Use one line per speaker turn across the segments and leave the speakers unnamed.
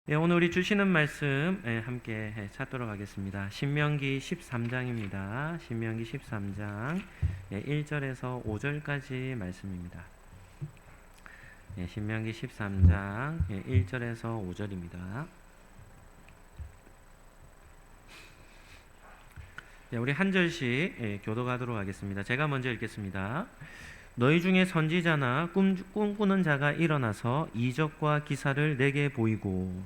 예, 오늘 우리 주시는 말씀 함께 찾도록 하겠습니다. 신명기 13장입니다. 신명기 13장 1절에서 5절까지 말씀입니다. 신명기 13장 1절에서 5절입니다. 우리 한 절씩 교독하도록 하겠습니다. 제가 먼저 읽겠습니다. 너희 중에 선지자나 꿈꾸는 자가 일어나서 이적과 기사를 내게 보이고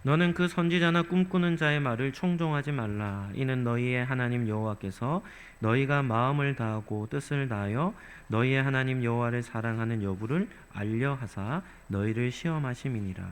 너는 그 선지자나 꿈꾸는 자의 말을 청종하지 말라. 이는 너희의 하나님 여호와께서 너희가 마음을 다하고 뜻을 다하여 너희의 하나님 여호와를 사랑하는 여부를 알려 하사 너희를 시험하심이니라.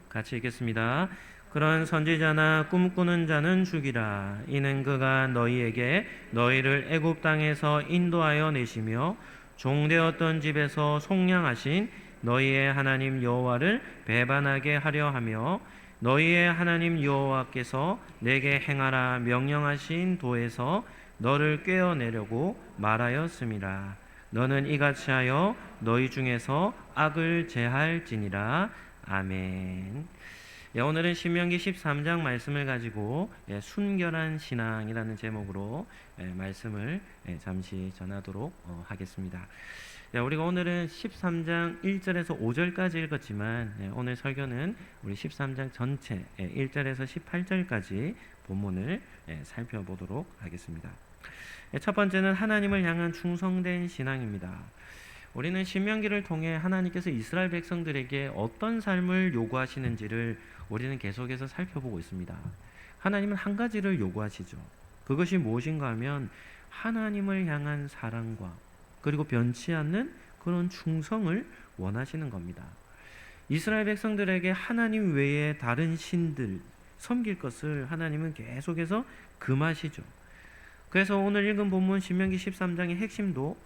같이 읽겠습니다. 그런 선지자나 꿈꾸는 자는 죽이라. 이는 그가 너희에게 너희를 애굽 땅에서 인도하여 내시며 종되었던 집에서 속량하신 너희의 하나님 여호와를 배반하게 하려 하며 너희의 하나님 여호와께서 내게 행하라 명령하신 도에서 너를 꿰어내려고 말하였음이라. 너는 이같이 하여 너희 중에서 악을 제할지니라. 아멘. 오늘은 신명기 13장 말씀을 가지고 순결한 신앙이라는 제목으로 말씀을 잠시 전하도록 하겠습니다. 우리가 오늘은 13장 1절에서 5절까지 읽었지만 오늘 설교는 우리 13장 전체 1절에서 18절까지 본문을 살펴보도록 하겠습니다. 첫 번째는 하나님을 향한 충성된 신앙입니다. 우리는 신명기를 통해 하나님께서 이스라엘 백성들에게 어떤 삶을 요구하시는지를 우리는 계속해서 살펴보고 있습니다. 하나님은 한 가지를 요구하시죠. 그것이 무엇인가 하면 하나님을 향한 사랑과 그리고 변치 않는 그런 충성을 원하시는 겁니다. 이스라엘 백성들에게 하나님 외에 다른 신들 섬길 것을 하나님은 계속해서 금하시죠. 그래서 오늘 읽은 본문 신명기 13장의 핵심도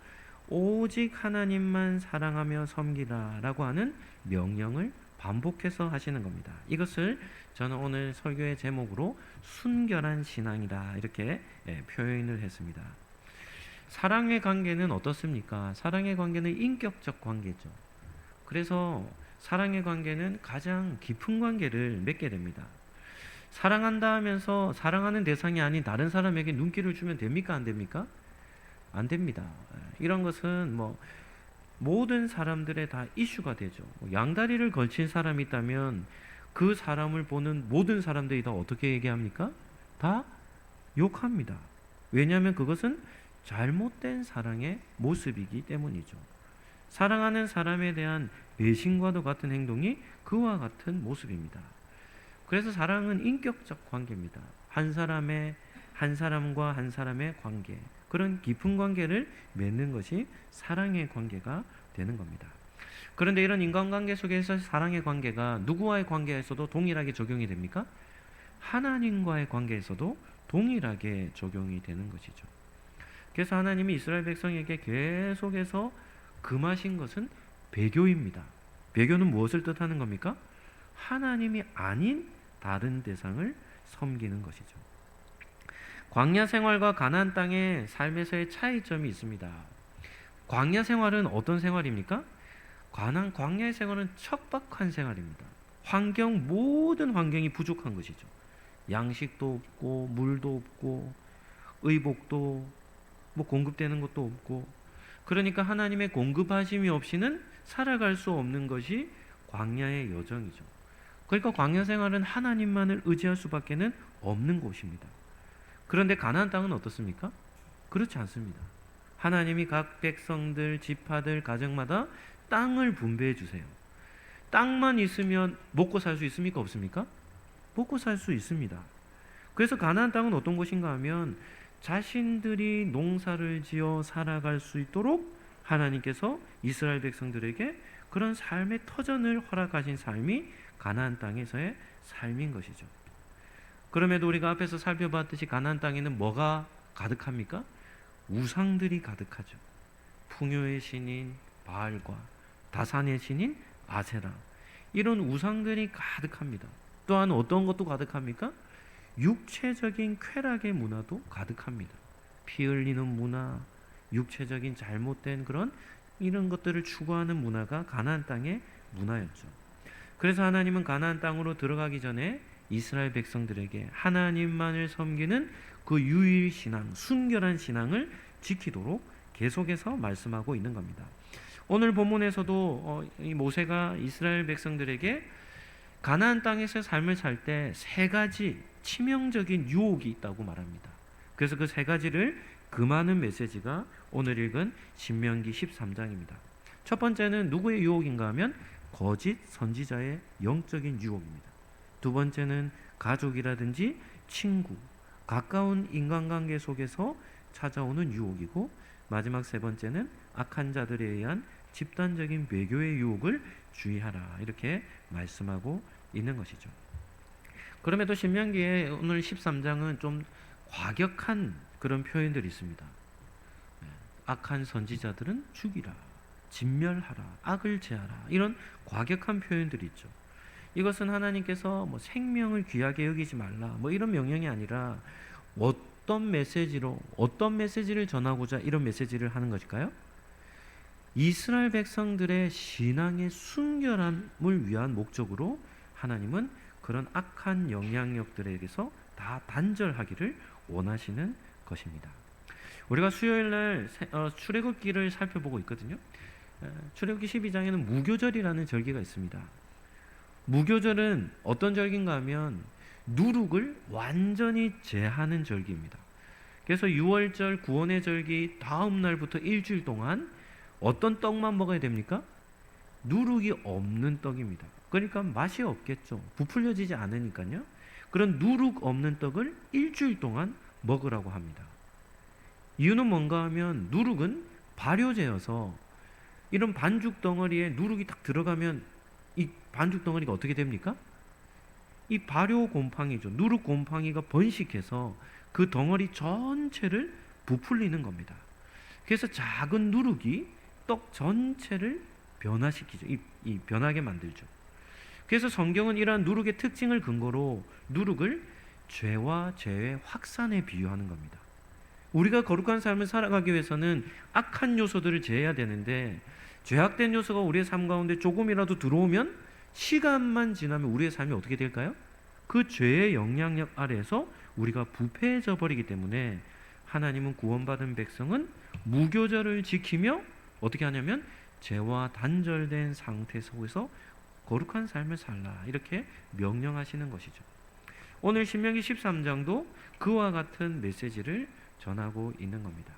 오직 하나님만 사랑하며 섬기라 라고 하는 명령을 반복해서 하시는 겁니다. 이것을 저는 오늘 설교의 제목으로 순결한 신앙이다 이렇게 표현을 했습니다. 사랑의 관계는 어떻습니까? 사랑의 관계는 인격적 관계죠. 그래서 사랑의 관계는 가장 깊은 관계를 맺게 됩니다. 사랑한다 하면서 사랑하는 대상이 아닌 다른 사람에게 눈길을 주면 됩니까? 안 됩니까? 안 됩니다. 이런 것은 모든 사람들의 다 이슈가 되죠. 양다리를 걸친 사람이 있다면 그 사람을 보는 모든 사람들이 다 어떻게 얘기합니까? 다 욕합니다. 왜냐하면 그것은 잘못된 사랑의 모습이기 때문이죠. 사랑하는 사람에 대한 배신과도 같은 행동이 그와 같은 모습입니다. 그래서 사랑은 인격적 관계입니다. 한 사람과 한 사람의 관계, 그런 깊은 관계를 맺는 것이 사랑의 관계가 되는 겁니다. 그런데 이런 인간관계 속에서 사랑의 관계가 누구와의 관계에서도 동일하게 적용이 됩니까? 하나님과의 관계에서도 동일하게 적용이 되는 것이죠. 그래서 하나님이 이스라엘 백성에게 계속해서 금하신 것은 배교입니다. 배교는 무엇을 뜻하는 겁니까? 하나님이 아닌 다른 대상을 섬기는 것이죠. 광야 생활과 가나안 땅의 삶에서의 차이점이 있습니다. 광야 생활은 어떤 생활입니까? 광야의 생활은 척박한 생활입니다. 모든 환경이 부족한 것이죠. 양식도 없고 물도 없고 의복도 공급되는 것도 없고, 그러니까 하나님의 공급하심이 없이는 살아갈 수 없는 것이 광야의 여정이죠. 그러니까 광야 생활은 하나님만을 의지할 수밖에는 없는 곳입니다. 그런데 가나안 땅은 어떻습니까? 그렇지 않습니다. 하나님이 각 백성들, 지파들, 가정마다 땅을 분배해 주세요. 땅만 있으면 먹고 살 수 있습니까? 없습니까? 먹고 살 수 있습니다. 그래서 가나안 땅은 어떤 곳인가 하면 자신들이 농사를 지어 살아갈 수 있도록 하나님께서 이스라엘 백성들에게 그런 삶의 터전을 허락하신 삶이 가나안 땅에서의 삶인 것이죠. 그럼에도 우리가 앞에서 살펴봤듯이 가나안 땅에는 뭐가 가득합니까? 우상들이 가득하죠. 풍요의 신인, 바알과 다산의 신인 아세라, 이런 우상들이 가득합니다. 또한 어떤 것도 가득합니까? 육체적인 쾌락의 문화도 가득합니다. 피 흘리는 문화, 육체적인 잘못된 그런 이런 것들을 추구하는 문화가 가나안 땅의 문화였죠. 그래서 하나님은 가나안 땅으로 들어가기 전에 이스라엘 백성들에게 하나님만을 섬기는 그 유일 신앙, 순결한 신앙을 지키도록 계속해서 말씀하고 있는 겁니다. 오늘 본문에서도 이 모세가 이스라엘 백성들에게 가나안 땅에서 삶을 살 때 세 가지 치명적인 유혹이 있다고 말합니다. 그래서 그 세 가지를 금하는 메시지가 오늘 읽은 신명기 13장입니다. 첫 번째는 누구의 유혹인가 하면 거짓 선지자의 영적인 유혹입니다. 두 번째는 가족이라든지 친구, 가까운 인간관계 속에서 찾아오는 유혹이고, 마지막 세 번째는 악한 자들에 의한 집단적인 외교의 유혹을 주의하라, 이렇게 말씀하고 있는 것이죠. 그럼에도 신명기의 오늘 13장은 좀 과격한 그런 표현들이 있습니다. 악한 선지자들은 죽이라, 진멸하라, 악을 제하라, 이런 과격한 표현들이 있죠. 이것은 하나님께서 생명을 귀하게 여기지 말라 이런 명령이 아니라 어떤 메시지를 전하고자 이런 메시지를 하는 것일까요? 이스라엘 백성들의 신앙의 순결함을 위한 목적으로 하나님은 그런 악한 영향력들에게서 다 단절하기를 원하시는 것입니다. 우리가 수요일날 출애굽기를 살펴보고 있거든요. 출애굽기 12장에는 무교절이라는 절기가 있습니다. 무교절은 어떤 절기인가 하면 누룩을 완전히 제하는 절기입니다. 그래서 6월절 구원의 절기 다음 날부터 일주일 동안 어떤 떡만 먹어야 됩니까? 누룩이 없는 떡입니다. 그러니까 맛이 없겠죠. 부풀려지지 않으니까요. 그런 누룩 없는 떡을 일주일 동안 먹으라고 합니다. 이유는 뭔가 하면 누룩은 발효제여서 이런 반죽 덩어리에 누룩이 딱 들어가면 이 반죽 덩어리가 어떻게 됩니까? 이 발효 곰팡이죠. 누룩 곰팡이가 번식해서 그 덩어리 전체를 부풀리는 겁니다. 그래서 작은 누룩이 떡 전체를 변화시키죠. 이 변하게 만들죠. 그래서 성경은 이러한 누룩의 특징을 근거로 누룩을 죄와 죄의 확산에 비유하는 겁니다. 우리가 거룩한 삶을 살아가기 위해서는 악한 요소들을 제해야 되는데, 죄악된 요소가 우리의 삶 가운데 조금이라도 들어오면 시간만 지나면 우리의 삶이 어떻게 될까요? 그 죄의 영향력 아래에서 우리가 부패해져 버리기 때문에 하나님은 구원받은 백성은 무교절을 지키며 어떻게 하냐면 죄와 단절된 상태 속에서 거룩한 삶을 살라, 이렇게 명령하시는 것이죠. 오늘 신명기 13장도 그와 같은 메시지를 전하고 있는 겁니다.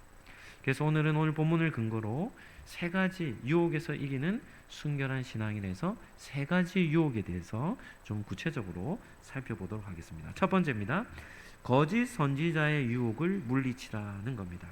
그래서 오늘은 오늘 본문을 근거로 세 가지 유혹에서 이기는 순결한 신앙에 대해서 세 가지 유혹에 대해서 좀 구체적으로 살펴보도록 하겠습니다. 첫 번째입니다. 거짓 선지자의 유혹을 물리치라는 겁니다.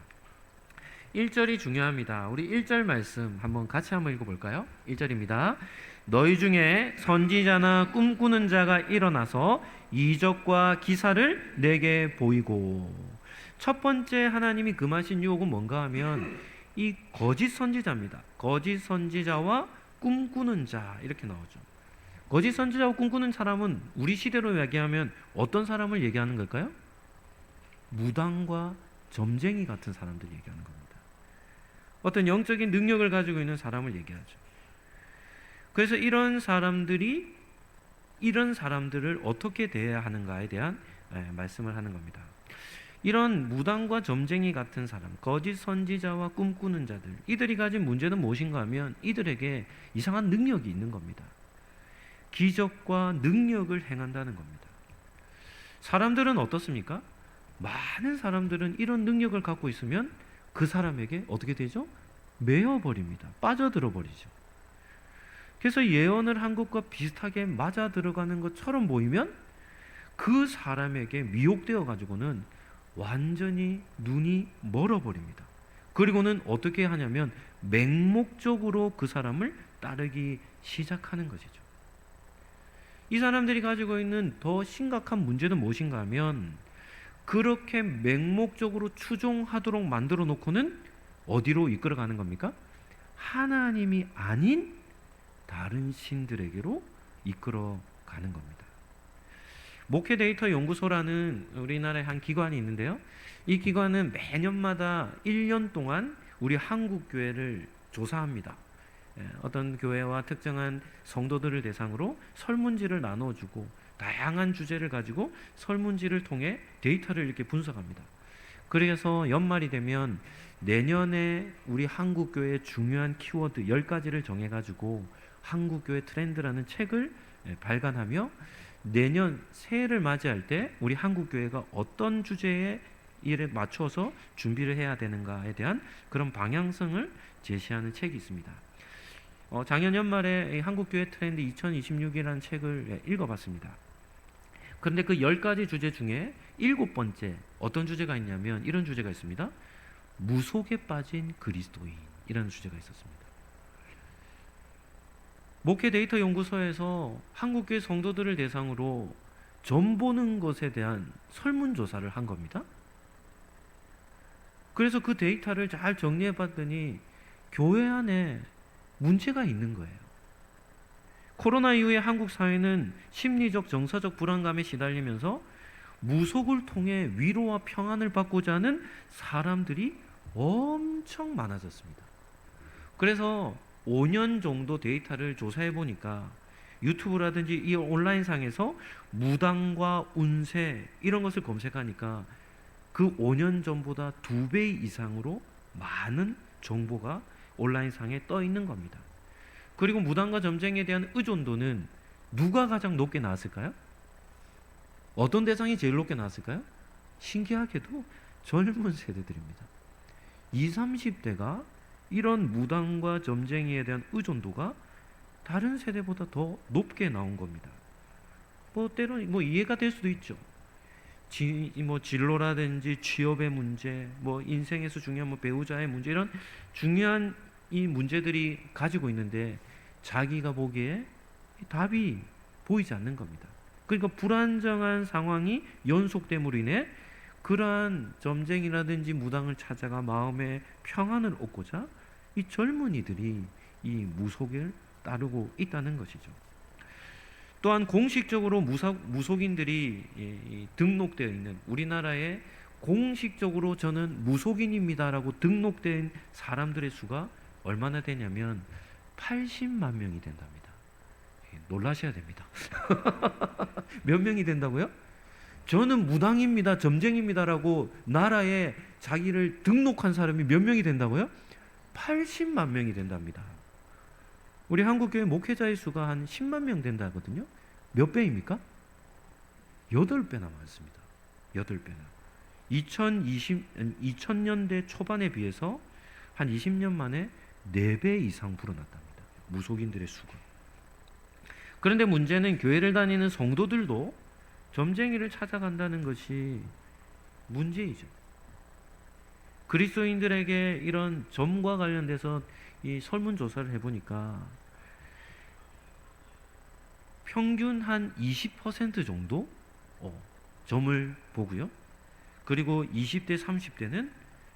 1절이 중요합니다. 우리 1절 말씀 같이 한번 읽어볼까요? 1절입니다. 너희 중에 선지자나 꿈꾸는 자가 일어나서 이적과 기사를 내게 보이고. 첫 번째 하나님이 금하신 유혹은 뭔가 하면 이 거짓 선지자입니다. 거짓 선지자와 꿈꾸는 자, 이렇게 나오죠. 거짓 선지자와 꿈꾸는 사람은 우리 시대로 얘기하면 어떤 사람을 얘기하는 걸까요? 무당과 점쟁이 같은 사람들 얘기하는 겁니다. 어떤 영적인 능력을 가지고 있는 사람을 얘기하죠. 그래서 이런 사람들을 어떻게 대해야 하는가에 대한 말씀을 하는 겁니다. 이런 무당과 점쟁이 같은 사람, 거짓 선지자와 꿈꾸는 자들, 이들이 가진 문제는 무엇인가 하면 이들에게 이상한 능력이 있는 겁니다. 기적과 능력을 행한다는 겁니다. 사람들은 어떻습니까? 많은 사람들은 이런 능력을 갖고 있으면 그 사람에게 어떻게 되죠? 매여버립니다. 빠져들어 버리죠. 그래서 예언을 한 것과 비슷하게 맞아 들어가는 것처럼 보이면 그 사람에게 미혹되어 가지고는 완전히 눈이 멀어버립니다. 그리고는 어떻게 하냐면 맹목적으로 그 사람을 따르기 시작하는 것이죠. 이 사람들이 가지고 있는 더 심각한 문제는 무엇인가 하면 그렇게 맹목적으로 추종하도록 만들어 놓고는 어디로 이끌어가는 겁니까? 하나님이 아닌 다른 신들에게로 이끌어 가는 겁니다. 목회 데이터 연구소라는 우리나라의 한 기관이 있는데요. 이 기관은 매년마다 1년 동안 우리 한국 교회를 조사합니다. 어떤 교회와 특정한 성도들을 대상으로 설문지를 나눠주고 다양한 주제를 가지고 설문지를 통해 데이터를 이렇게 분석합니다. 그래서 연말이 되면 내년에 우리 한국 교회의 중요한 키워드 10가지를 정해가지고 한국 교회 트렌드라는 책을 발간하며 내년 새해를 맞이할 때 우리 한국 교회가 어떤 주제에 이에 맞춰서 준비를 해야 되는가에 대한 그런 방향성을 제시하는 책이 있습니다. 작년 연말에 한국교회 트렌드 2026이라는 책을 읽어봤습니다. 그런데 그 10가지 주제 중에 7번째 어떤 주제가 있냐면 이런 주제가 있습니다. 무속에 빠진 그리스도인이라는 주제가 있었습니다. 목회 데이터 연구소에서 한국교회 성도들을 대상으로 점 보는 것에 대한 설문조사를 한 겁니다. 그래서 그 데이터를 잘 정리해 봤더니 교회 안에 문제가 있는 거예요. 코로나 이후에 한국 사회는 심리적 정서적 불안감에 시달리면서 무속을 통해 위로와 평안을 받고자 하는 사람들이 엄청 많아졌습니다. 그래서 5년 정도 데이터를 조사해 보니까 유튜브라든지 이 온라인상에서 무당과 운세 이런 것을 검색하니까 그 5년 전보다 2배 이상으로 많은 정보가 온라인상에 떠 있는 겁니다. 그리고 무당과 점쟁이에 대한 의존도는 누가 가장 높게 나왔을까요? 어떤 대상이 제일 높게 나왔을까요? 신기하게도 젊은 세대들입니다. 20, 30대가 이런 무당과 점쟁이에 대한 의존도가 다른 세대보다 더 높게 나온 겁니다. 때로는 이해가 될 수도 있죠. 진로라든지 취업의 문제, 인생에서 중요한 배우자의 문제 이런 중요한 이 문제들이 가지고 있는데 자기가 보기에 답이 보이지 않는 겁니다. 그러니까 불안정한 상황이 연속됨으로 인해 그러한 점쟁이라든지 무당을 찾아가 마음의 평안을 얻고자 이 젊은이들이 이 무속을 따르고 있다는 것이죠. 또한 공식적으로 무속인들이 등록되어 있는 우리나라에 공식적으로 저는 무속인입니다라고 등록된 사람들의 수가 얼마나 되냐면 80만 명이 된답니다. 놀라셔야 됩니다. 몇 명이 된다고요? 저는 무당입니다, 점쟁입니다라고 나라에 자기를 등록한 사람이 몇 명이 된다고요? 80만 명이 된답니다. 우리 한국교회 목회자의 수가 한 10만 명 된다거든요. 몇 배입니까? 8배나 많습니다. 8배나. 2000년대 초반에 비해서 한 20년 만에 4배 이상 불어났답니다. 무속인들의 수가. 그런데 문제는 교회를 다니는 성도들도 점쟁이를 찾아간다는 것이 문제이죠. 그리스도인들에게 이런 점과 관련돼서 이 설문조사를 해보니까 평균 한 20% 정도 점을 보고요. 그리고 20대, 30대는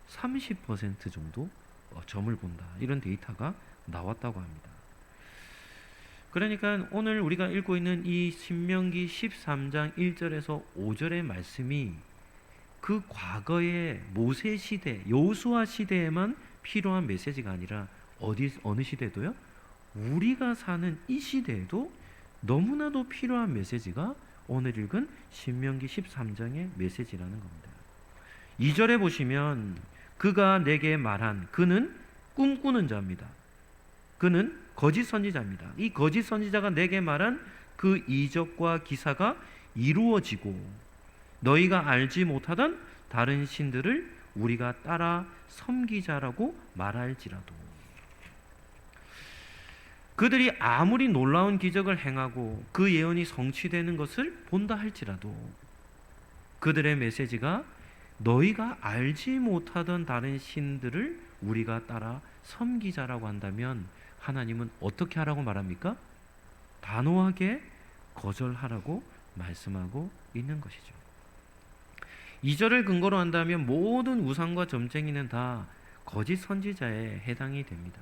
30% 정도 점을 본다. 이런 데이터가 나왔다고 합니다. 그러니까 오늘 우리가 읽고 있는 이 신명기 13장 1절에서 5절의 말씀이 그 과거의 모세 시대, 여호수아 시대에만 필요한 메시지가 아니라 어느 시대도요? 우리가 사는 이 시대에도 너무나도 필요한 메시지가 오늘 읽은 신명기 13장의 메시지라는 겁니다. 2절에 보시면 그가 내게 말한 그는 꿈꾸는 자입니다. 그는 거짓 선지자입니다. 이 거짓 선지자가 내게 말한 그 이적과 기사가 이루어지고 너희가 알지 못하던 다른 신들을 우리가 따라 섬기자라고 말할지라도 그들이 아무리 놀라운 기적을 행하고 그 예언이 성취되는 것을 본다 할지라도 그들의 메시지가 너희가 알지 못하던 다른 신들을 우리가 따라 섬기자라고 한다면 하나님은 어떻게 하라고 말합니까? 단호하게 거절하라고 말씀하고 있는 것이죠. 2절을 근거로 한다면 모든 우상과 점쟁이는 다 거짓 선지자에 해당이 됩니다.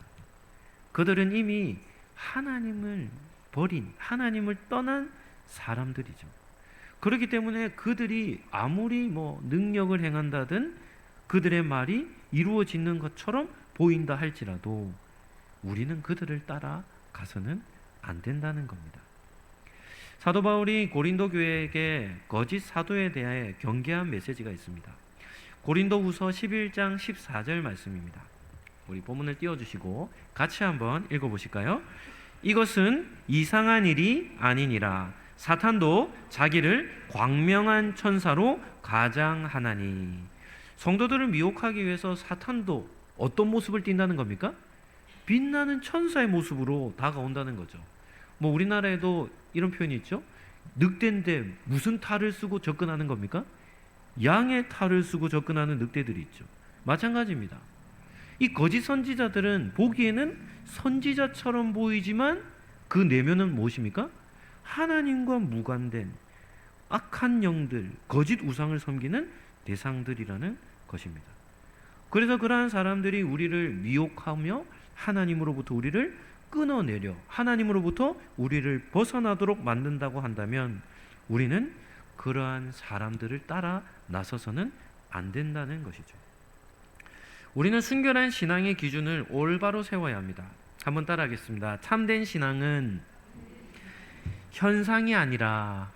그들은 이미 하나님을 버린, 하나님을 떠난 사람들이죠. 그렇기 때문에 그들이 아무리 능력을 행한다든 그들의 말이 이루어지는 것처럼 보인다 할지라도 우리는 그들을 따라가서는 안 된다는 겁니다. 사도 바울이 고린도 교회에게 거짓 사도에 대해 경계한 메시지가 있습니다. 고린도후서 11장 14절 말씀입니다. 우리 본문을 띄워주시고 같이 한번 읽어보실까요? 이것은 이상한 일이 아니니라. 사탄도 자기를 광명한 천사로 가장하나니. 성도들을 미혹하기 위해서 사탄도 어떤 모습을 띈다는 겁니까? 빛나는 천사의 모습으로 다가온다는 거죠. 우리나라에도 이런 표현이 있죠. 늑대인데 무슨 탈을 쓰고 접근하는 겁니까? 양의 탈을 쓰고 접근하는 늑대들이 있죠. 마찬가지입니다. 이 거짓 선지자들은 보기에는 선지자처럼 보이지만 그 내면은 무엇입니까? 하나님과 무관된 악한 영들, 거짓 우상을 섬기는 대상들이라는 것입니다. 그래서 그러한 사람들이 우리를 미혹하며 하나님으로부터 우리를 끊어내려 하나님으로부터 우리를 벗어나도록 만든다고 한다면 우리는 그러한 사람들을 따라 나서서는 안 된다는 것이죠. 우리는 순결한 신앙의 기준을 올바로 세워야 합니다. 한번 따라하겠습니다. 참된 신앙은 현상이 아니라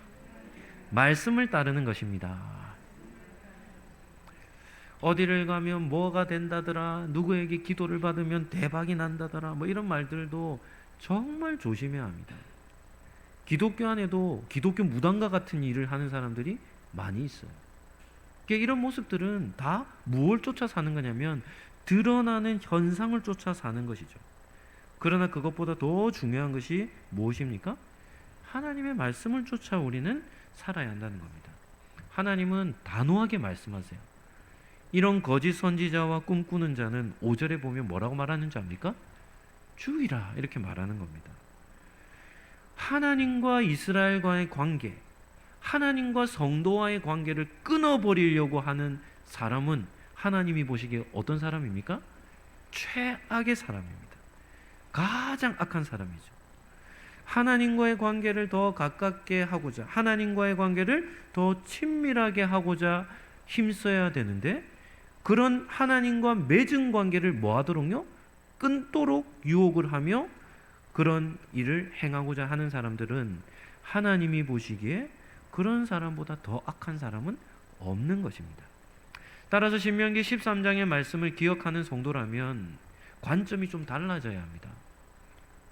말씀을 따르는 것입니다. 어디를 가면 뭐가 된다더라, 누구에게 기도를 받으면 대박이 난다더라, 이런 말들도 정말 조심해야 합니다. 기독교 안에도 기독교 무당과 같은 일을 하는 사람들이 많이 있어요. 이런 모습들은 다 무엇을 쫓아 사는 거냐면 드러나는 현상을 쫓아 사는 것이죠. 그러나 그것보다 더 중요한 것이 무엇입니까? 하나님의 말씀을 쫓아 우리는 살아야 한다는 겁니다. 하나님은 단호하게 말씀하세요. 이런 거짓 선지자와 꿈꾸는 자는 5절에 보면 뭐라고 말하는지 압니까? 주의라 이렇게 말하는 겁니다. 하나님과 이스라엘과의 관계, 하나님과 성도와의 관계를 끊어버리려고 하는 사람은 하나님이 보시기에 어떤 사람입니까? 최악의 사람입니다. 가장 악한 사람이죠. 하나님과의 관계를 더 가깝게 하고자, 하나님과의 관계를 더 친밀하게 하고자 힘써야 되는데 그런 하나님과 맺은 관계를 뭐하도록요? 끊도록 유혹을 하며 그런 일을 행하고자 하는 사람들은 하나님이 보시기에 그런 사람보다 더 악한 사람은 없는 것입니다. 따라서 신명기 13장의 말씀을 기억하는 성도라면 관점이 좀 달라져야 합니다.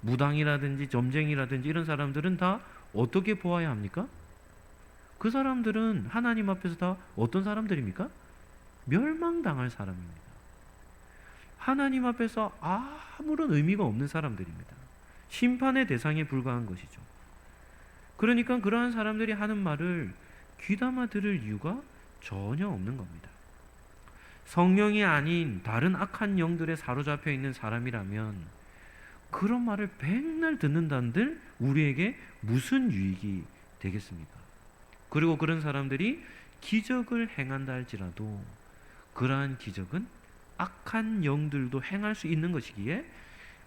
무당이라든지 점쟁이라든지 이런 사람들은 다 어떻게 보아야 합니까? 그 사람들은 하나님 앞에서 다 어떤 사람들입니까? 멸망당할 사람입니다. 하나님 앞에서 아무런 의미가 없는 사람들입니다. 심판의 대상에 불과한 것이죠. 그러니까 그러한 사람들이 하는 말을 귀담아 들을 이유가 전혀 없는 겁니다. 성령이 아닌 다른 악한 영들에 사로잡혀 있는 사람이라면 그런 말을 백날 듣는다는들 우리에게 무슨 유익이 되겠습니까? 그리고 그런 사람들이 기적을 행한다 할지라도 그러한 기적은 악한 영들도 행할 수 있는 것이기에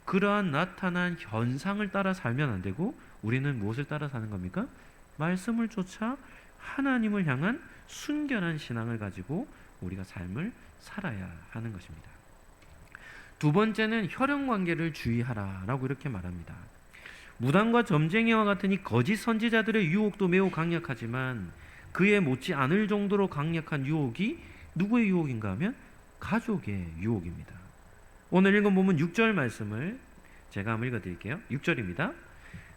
그러한 나타난 현상을 따라 살면 안 되고 우리는 무엇을 따라 사는 겁니까? 말씀을 쫓아 하나님을 향한 순결한 신앙을 가지고 우리가 삶을 살아야 하는 것입니다. 두 번째는 혈연관계를 주의하라라고 이렇게 말합니다. 무당과 점쟁이와 같은 이 거짓 선지자들의 유혹도 매우 강력하지만 그에 못지 않을 정도로 강력한 유혹이 누구의 유혹인가 하면 가족의 유혹입니다. 오늘 읽은 본문 6절 말씀을 제가 한번 읽어드릴게요. 6절입니다.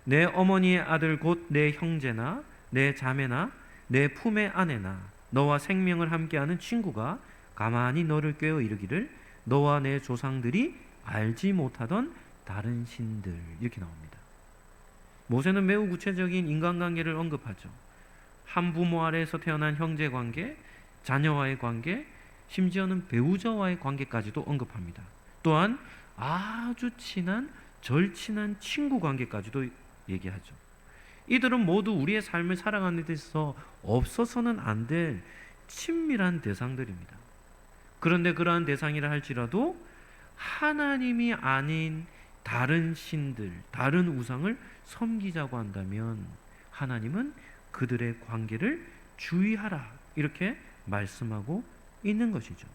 내 어머니의 아들 곧 내 형제나 내 자매나 내 품의 아내나 너와 생명을 함께하는 친구가 가만히 너를 꾀어 이르기를 너와 내 조상들이 알지 못하던 다른 신들, 이렇게 나옵니다. 모세는 매우 구체적인 인간관계를 언급하죠. 한 부모 아래에서 태어난 형제관계, 자녀와의 관계, 심지어는 배우자와의 관계까지도 언급합니다. 또한 아주 친한 절친한 친구 관계까지도 얘기하죠. 이들은 모두 우리의 삶을 살아가는 데 있어서 없어서는 안 될 친밀한 대상들입니다. 그런데 그러한 대상이라 할지라도 하나님이 아닌 다른 신들, 다른 우상을 섬기자고 한다면 하나님은 그들의 관계를 주의하라 이렇게 말씀하고 있는 것이죠.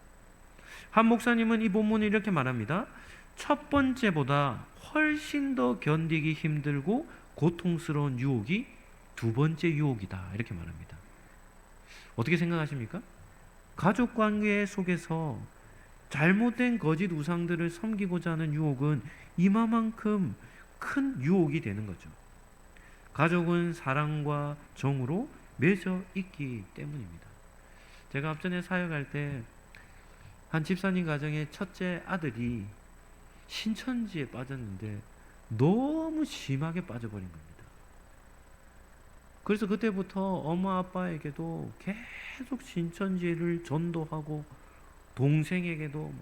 한 목사님은 이 본문을 이렇게 말합니다. 첫 번째보다 훨씬 더 견디기 힘들고 고통스러운 유혹이 두 번째 유혹이다 이렇게 말합니다. 어떻게 생각하십니까? 가족 관계 속에서 잘못된 거짓 우상들을 섬기고자 하는 유혹은 이마만큼 큰 유혹이 되는 거죠. 가족은 사랑과 정으로 맺어 있기 때문입니다. 제가 앞전에 사역할 때 한 집사님 가정의 첫째 아들이 신천지에 빠졌는데 너무 심하게 빠져버린 겁니다. 그래서 그때부터 엄마 아빠에게도 계속 신천지를 전도하고 동생에게도,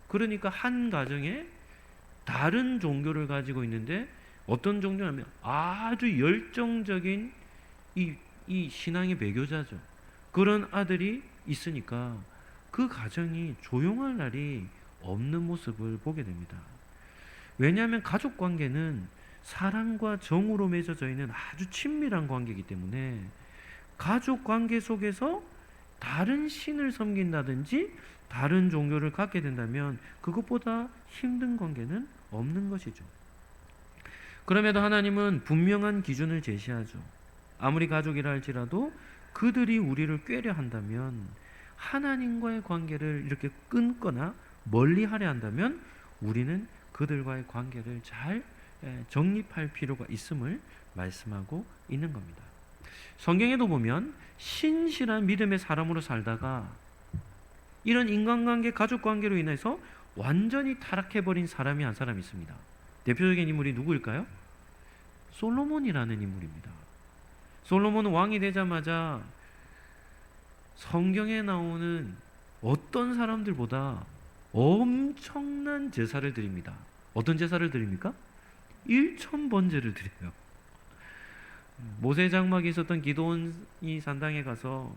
그러니까 한 가정에 다른 종교를 가지고 있는데 어떤 종교냐면 아주 열정적인 이 신앙의 배교자죠. 그런 아들이 있으니까 그 가정이 조용할 날이 없는 모습을 보게 됩니다. 왜냐하면 가족 관계는 사랑과 정으로 맺어져 있는 아주 친밀한 관계이기 때문에 가족 관계 속에서 다른 신을 섬긴다든지 다른 종교를 갖게 된다면 그것보다 힘든 관계는 없는 것이죠. 그럼에도 하나님은 분명한 기준을 제시하죠. 아무리 가족이라 할지라도 그들이 우리를 꾀려 한다면, 하나님과의 관계를 이렇게 끊거나 멀리하려 한다면 우리는 그들과의 관계를 잘 정립할 필요가 있음을 말씀하고 있는 겁니다. 성경에도 보면 신실한 믿음의 사람으로 살다가 이런 인간관계, 가족관계로 인해서 완전히 타락해버린 사람이 한 사람 있습니다. 대표적인 인물이 누구일까요? 솔로몬이라는 인물입니다. 솔로몬은 왕이 되자마자 성경에 나오는 어떤 사람들보다 엄청난 제사를 드립니다. 어떤 제사를 드립니까? 1000번제를 드려요. 모세 장막에 있었던 기드온이 산당에 가서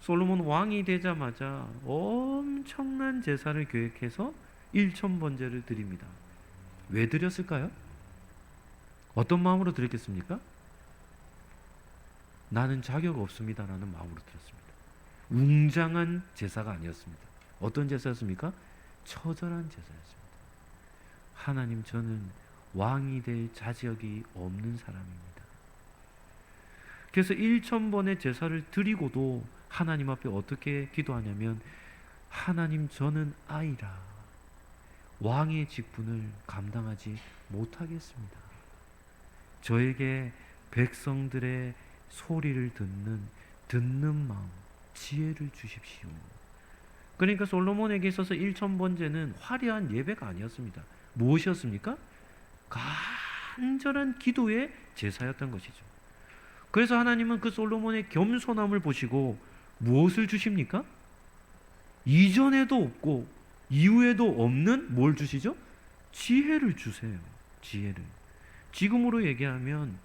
솔로몬 왕이 되자마자 엄청난 제사를 계획해서 1000번제를 드립니다. 왜 드렸을까요? 어떤 마음으로 드렸겠습니까? 나는 자격 없습니다라는 마음으로 드렸습니다. 웅장한 제사가 아니었습니다. 어떤 제사였습니까? 처절한 제사였습니다. 하나님, 저는 왕이 될 자격이 없는 사람입니다. 그래서 1000번의 제사를 드리고도 하나님 앞에 어떻게 기도하냐면, 하나님, 저는 아이라 왕의 직분을 감당하지 못하겠습니다. 저에게 백성들의 소리를 듣는 마음, 지혜를 주십시오. 그러니까 솔로몬에게 있어서 1000번제는 화려한 예배가 아니었습니다. 무엇이었습니까? 간절한 기도의 제사였던 것이죠. 그래서 하나님은 그 솔로몬의 겸손함을 보시고 무엇을 주십니까? 이전에도 없고 이후에도 없는 뭘 주시죠? 지혜를 주세요. 지혜를. 지금으로 얘기하면,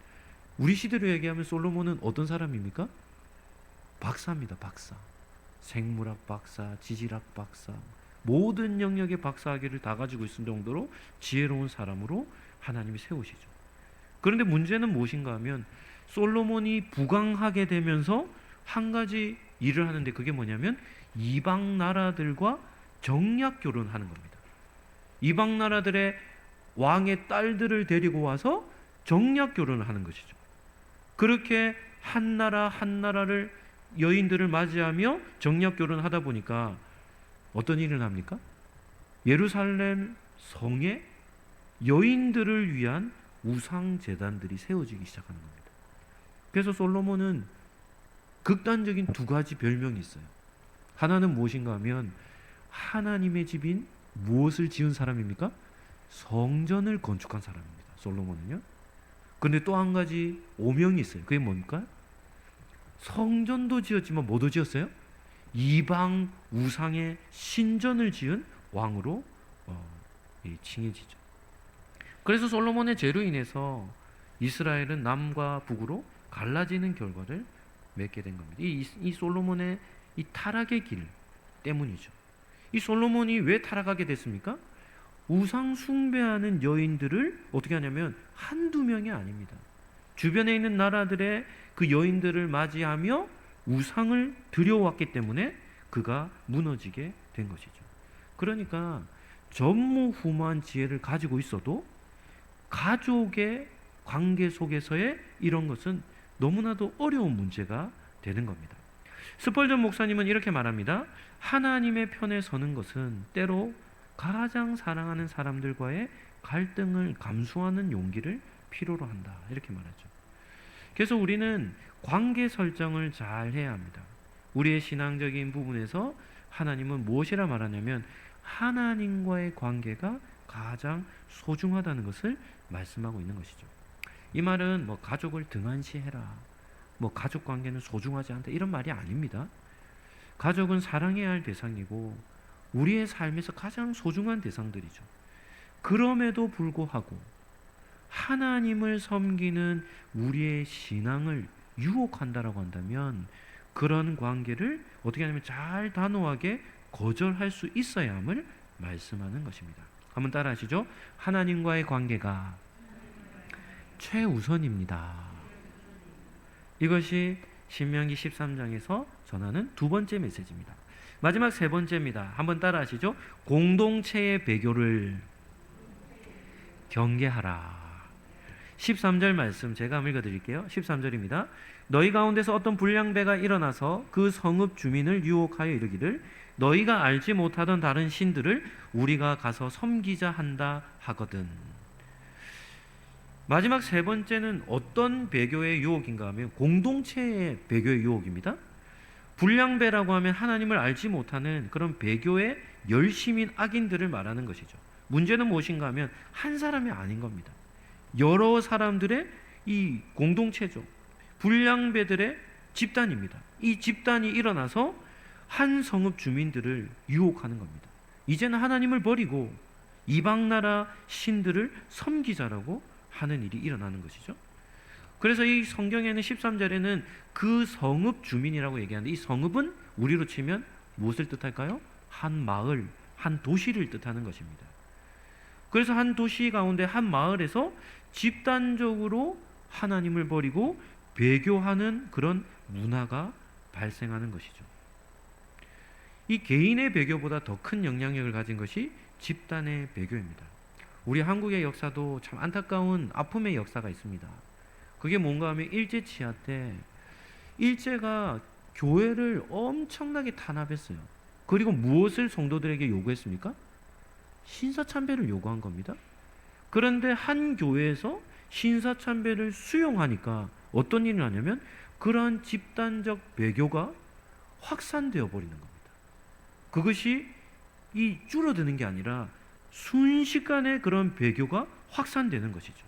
우리 시대로 얘기하면 솔로몬은 어떤 사람입니까? 박사입니다. 박사. 생물학 박사, 지질학 박사, 모든 영역의 박사학위를 다 가지고 있을 정도로 지혜로운 사람으로 하나님이 세우시죠. 그런데 문제는 무엇인가 하면, 솔로몬이 부강하게 되면서 한 가지 일을 하는데, 그게 뭐냐면 이방 나라들과 정략 결혼하는 겁니다. 이방 나라들의 왕의 딸들을 데리고 와서 정략 결혼을 하는 것이죠. 그렇게 한 나라 한 나라를, 여인들을 맞이하며 정략 결혼을 하다 보니까 어떤 일을 합니까? 예루살렘 성에 여인들을 위한 우상 제단들이 세워지기 시작하는 겁니다. 그래서 솔로몬은 극단적인 두 가지 별명이 있어요. 하나는 무엇인가 하면, 하나님의 집인 무엇을 지은 사람입니까? 성전을 건축한 사람입니다. 솔로몬은요. 그런데 또 한 가지 오명이 있어요. 그게 뭡니까? 성전도 지었지만 뭐도 지었어요? 이방 우상의 신전을 지은 왕으로 칭해지죠. 그래서 솔로몬의 죄로 인해서 이스라엘은 남과 북으로 갈라지는 결과를 맺게 된 겁니다. 이 솔로몬의 이 타락의 길 때문이죠. 이 솔로몬이 왜 타락하게 됐습니까? 우상 숭배하는 여인들을 어떻게 하냐면 한두 명이 아닙니다. 주변에 있는 나라들의 그 여인들을 맞이하며 우상을 들여왔기 때문에 그가 무너지게 된 것이죠. 그러니까 전무후무한 지혜를 가지고 있어도 가족의 관계 속에서의 이런 것은 너무나도 어려운 문제가 되는 겁니다. 스펄전 목사님은 이렇게 말합니다. 하나님의 편에 서는 것은 때로 가장 사랑하는 사람들과의 갈등을 감수하는 용기를 필요로 한다. 이렇게 말하죠. 그래서 우리는 관계 설정을 잘 해야 합니다. 우리의 신앙적인 부분에서 하나님은 무엇이라 말하냐면 하나님과의 관계가 가장 소중하다는 것을 말씀하고 있는 것이죠. 이 말은 뭐 가족을 등한시해라, 뭐 가족 관계는 소중하지 않다 이런 말이 아닙니다. 가족은 사랑해야 할 대상이고 우리의 삶에서 가장 소중한 대상들이죠. 그럼에도 불구하고 하나님을 섬기는 우리의 신앙을 유혹한다라고 한다면 그런 관계를 어떻게 하냐면 잘 단호하게 거절할 수 있어야 함을 말씀하는 것입니다. 한번 따라 하시죠. 하나님과의 관계가 최우선입니다. 이것이 신명기 13장에서 전하는 두 번째 메시지입니다. 마지막 세 번째입니다. 한번 따라 하시죠. 공동체의 배교를 경계하라. 13절 말씀 제가 한번 읽어드릴게요. 13절입니다. 너희 가운데서 어떤 불량배가 일어나서 그 성읍 주민을 유혹하여 이르기를 너희가 알지 못하던 다른 신들을 우리가 가서 섬기자 한다 하거든. 마지막 세 번째는 어떤 배교의 유혹인가 하면 공동체의 배교의 유혹입니다. 불량배라고 하면 하나님을 알지 못하는 그런 배교의 열심인 악인들을 말하는 것이죠. 문제는 무엇인가 하면 한 사람이 아닌 겁니다. 여러 사람들의 이 공동체죠. 불량배들의 집단입니다. 이 집단이 일어나서 한 성읍 주민들을 유혹하는 겁니다. 이제는 하나님을 버리고 이방 나라 신들을 섬기자라고 하는 일이 일어나는 것이죠. 그래서 이 성경에는 13절에는 그 성읍 주민이라고 얘기하는데 이 성읍은 우리로 치면 무엇을 뜻할까요? 한 마을, 한 도시를 뜻하는 것입니다. 그래서 한 도시 가운데 한 마을에서 집단적으로 하나님을 버리고 배교하는 그런 문화가 발생하는 것이죠. 이 개인의 배교보다 더 큰 영향력을 가진 것이 집단의 배교입니다. 우리 한국의 역사도 참 안타까운 아픔의 역사가 있습니다. 그게 뭔가 하면 일제 치하 때 일제가 교회를 엄청나게 탄압했어요. 그리고 무엇을 성도들에게 요구했습니까? 신사참배를 요구한 겁니다. 그런데 한 교회에서 신사참배를 수용하니까 어떤 일이 나냐면 그러한 집단적 배교가 확산되어 버리는 겁니다. 그것이 이 줄어드는 게 아니라 순식간에 그런 배교가 확산되는 것이죠.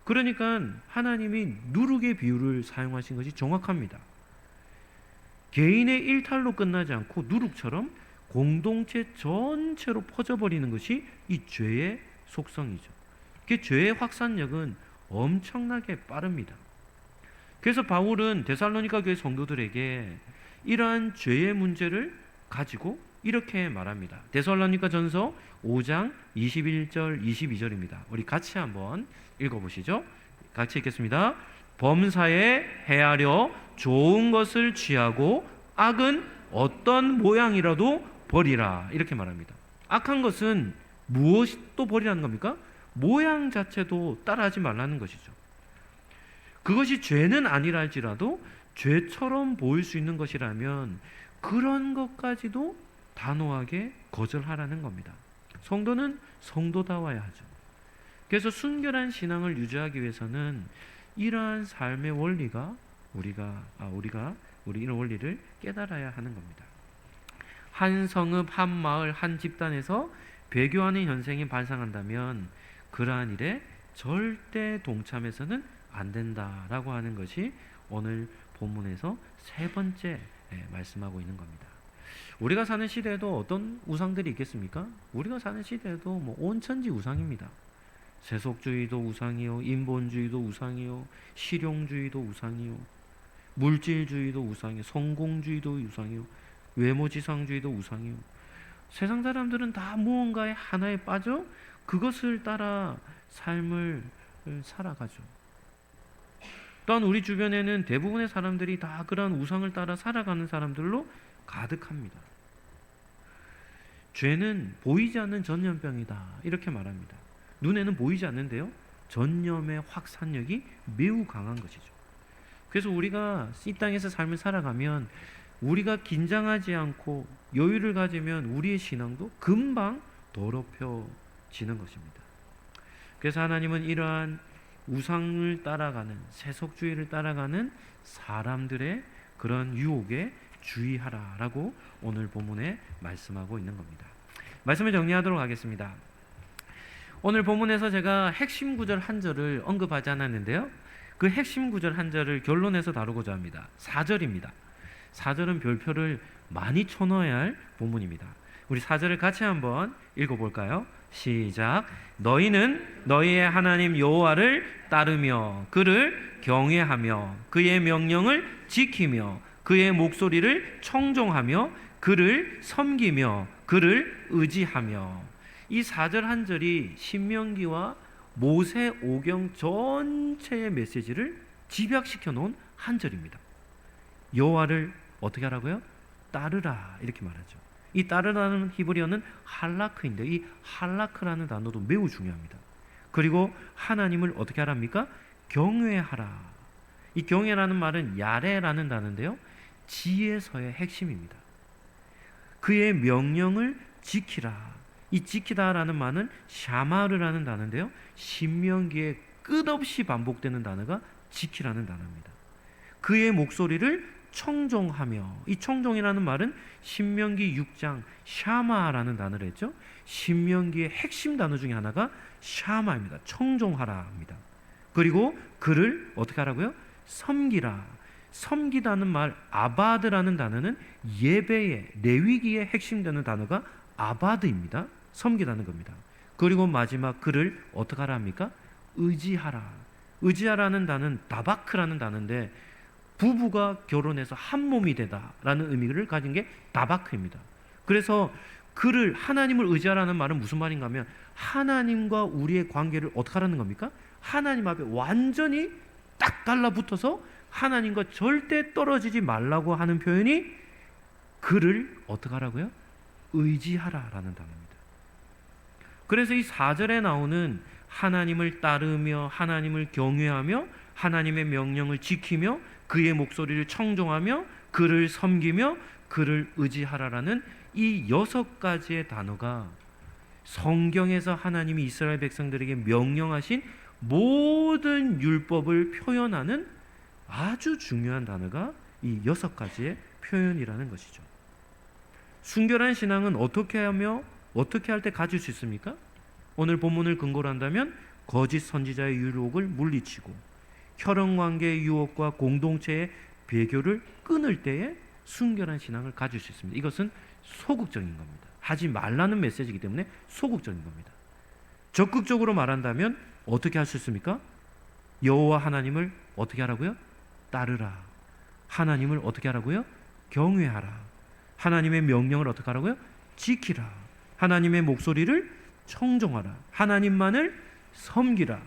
그러니까 하나님이 누룩의 비유를 사용하신 것이 정확합니다. 개인의 일탈로 끝나지 않고 누룩처럼 공동체 전체로 퍼져버리는 것이 이 죄의 속성이죠. 그 죄의 확산력은 엄청나게 빠릅니다. 그래서 바울은 데살로니가 교회 성도들에게 이러한 죄의 문제를 가지고 이렇게 말합니다. 데살로니가 전서 5장 21절 22절입니다. 우리 같이 한번 읽어보시죠. 같이 읽겠습니다. 범사에 헤아려 좋은 것을 취하고 악은 어떤 모양이라도 버리라. 이렇게 말합니다. 악한 것은 무엇도 버리라는 겁니까? 모양 자체도 따라하지 말라는 것이죠. 그것이 죄는 아니라 할지라도 죄처럼 보일 수 있는 것이라면 그런 것까지도 단호하게 거절하라는 겁니다. 성도는 성도다워야 하죠. 그래서 순결한 신앙을 유지하기 위해서는 이러한 삶의 원리가 우리 이런 원리를 깨달아야 하는 겁니다. 한 성읍, 한 마을, 한 집단에서 배교하는 현상이 발생한다면 그러한 일에 절대 동참해서는 안 된다라고 하는 것이 오늘 본문에서 세 번째 말씀하고 있는 겁니다. 우리가 사는 시대에도 어떤 우상들이 있겠습니까? 우리가 사는 시대에도 뭐 온천지 우상입니다. 세속주의도 우상이요, 인본주의도 우상이요, 실용주의도 우상이요, 물질주의도 우상이요, 성공주의도 우상이요, 외모지상주의도 우상이요. 세상 사람들은 다 무언가의 하나에 빠져 그것을 따라 삶을 살아가죠. 또한 우리 주변에는 대부분의 사람들이 다 그런 우상을 따라 살아가는 사람들로 가득합니다. 죄는 보이지 않는 전염병이다 이렇게 말합니다. 눈에는 보이지 않는데요, 전염의 확산력이 매우 강한 것이죠. 그래서 우리가 이 땅에서 삶을 살아가면 우리가 긴장하지 않고 여유를 가지면 우리의 신앙도 금방 더럽혀지는 것입니다. 그래서 하나님은 이러한 우상을 따라가는, 세속주의를 따라가는 사람들의 그런 유혹에 주의하라라고 오늘 본문에 말씀하고 있는 겁니다. 말씀을 정리하도록 하겠습니다. 오늘 본문에서 제가 핵심 구절 한 절을 언급하지 않았는데요, 그 핵심 구절 한 절을 결론에서 다루고자 합니다. 4절입니다. 4절은 별표를 많이 쳐넣어야 할 본문입니다. 우리 4절을 같이 한번 읽어볼까요? 시작. 너희는 너희의 하나님 여호와를 따르며 그를 경외하며 그의 명령을 지키며 그의 목소리를 청종하며 그를 섬기며 그를 의지하며. 이 4절 한 절이 신명기와 모세 오경 전체의 메시지를 집약시켜 놓은 한 절입니다. 여호와를 어떻게 하라고요? 따르라 이렇게 말하죠. 이 따르라는 히브리어는 할라크인데 이 할라크라는 단어도 매우 중요합니다. 그리고 하나님을 어떻게 하랍니까? 경외하라. 이 경외라는 말은 야레라는 단어인데요, 지혜서의 핵심입니다. 그의 명령을 지키라. 이 지키다라는 말은 샤마르라는 단어인데요, 신명기에 끝없이 반복되는 단어가 지키라는 단어입니다. 그의 목소리를 청종하며, 이 청종이라는 말은 신명기 6장 샤마라는 단어를 했죠. 신명기의 핵심 단어 중에 하나가 샤마입니다. 청종하라 합니다. 그리고 그를 어떻게 하라고요? 섬기라. 섬기다는 말 아바드라는 단어는 예배의 레위기의 핵심되는 단어가 아바드입니다. 섬기다는 겁니다. 그리고 마지막 그를 어떻게 하라 합니까? 의지하라. 의지하라는 단어는 다바크라는 단어인데 부부가 결혼해서 한 몸이 되다라는 의미를 가진 게 다바크입니다. 그래서 그를, 하나님을 의지하라는 말은 무슨 말인가 하면 하나님과 우리의 관계를 어떻게 하라는 겁니까? 하나님 앞에 완전히 딱 달라붙어서 하나님과 절대 떨어지지 말라고 하는 표현이 그를 어떻게 하라고요? 의지하라라는 단어입니다. 그래서 이 4절에 나오는 하나님을 따르며 하나님을 경외하며 하나님의 명령을 지키며 그의 목소리를 청종하며 그를 섬기며 그를 의지하라라는 이 6가지의 단어가 성경에서 하나님이 이스라엘 백성들에게 명령하신 모든 율법을 표현하는 아주 중요한 단어가 이 6가지의 표현이라는 것이죠. 순결한 신앙은 어떻게 하며 어떻게 할 때 가질 수 있습니까? 오늘 본문을 근거로 한다면 거짓 선지자의 유혹을 물리치고 혈연관계의 유혹과 공동체의 배교를 끊을 때에 순결한 신앙을 가질 수 있습니다. 이것은 소극적인 겁니다. 하지 말라는 메시지이기 때문에 소극적인 겁니다. 적극적으로 말한다면 어떻게 할 수 있습니까? 여호와 하나님을 어떻게 하라고요? 따르라. 하나님을 어떻게 하라고요? 경외하라. 하나님의 명령을 어떻게 하라고요? 지키라. 하나님의 목소리를 청종하라. 하나님만을 섬기라.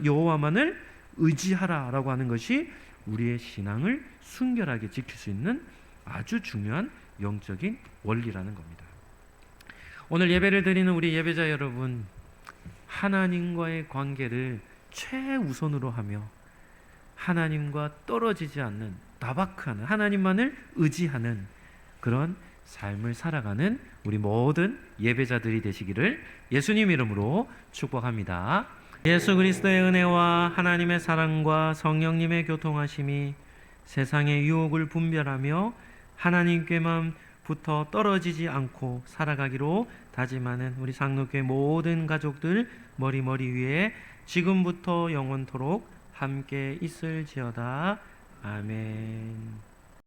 여호와만을 의지하라라고 하는 것이 우리의 신앙을 순결하게 지킬 수 있는 아주 중요한 영적인 원리라는 겁니다. 오늘 예배를 드리는 우리 예배자 여러분, 하나님과의 관계를 최우선으로 하며 하나님과 떨어지지 않는, 다바크하는, 하나님만을 의지하는 그런 삶을 살아가는 우리 모든 예배자들이 되시기를 예수님 이름으로 축복합니다. 예수 그리스도의 은혜와 하나님의 사랑과 성령님의 교통하심이 세상의 유혹을 분별하며 하나님께만 붙어 떨어지지 않고 살아가기로 다짐하는 우리 상록교회 모든 가족들 머리 위에 지금부터 영원토록 함께 있을지어다. 아멘.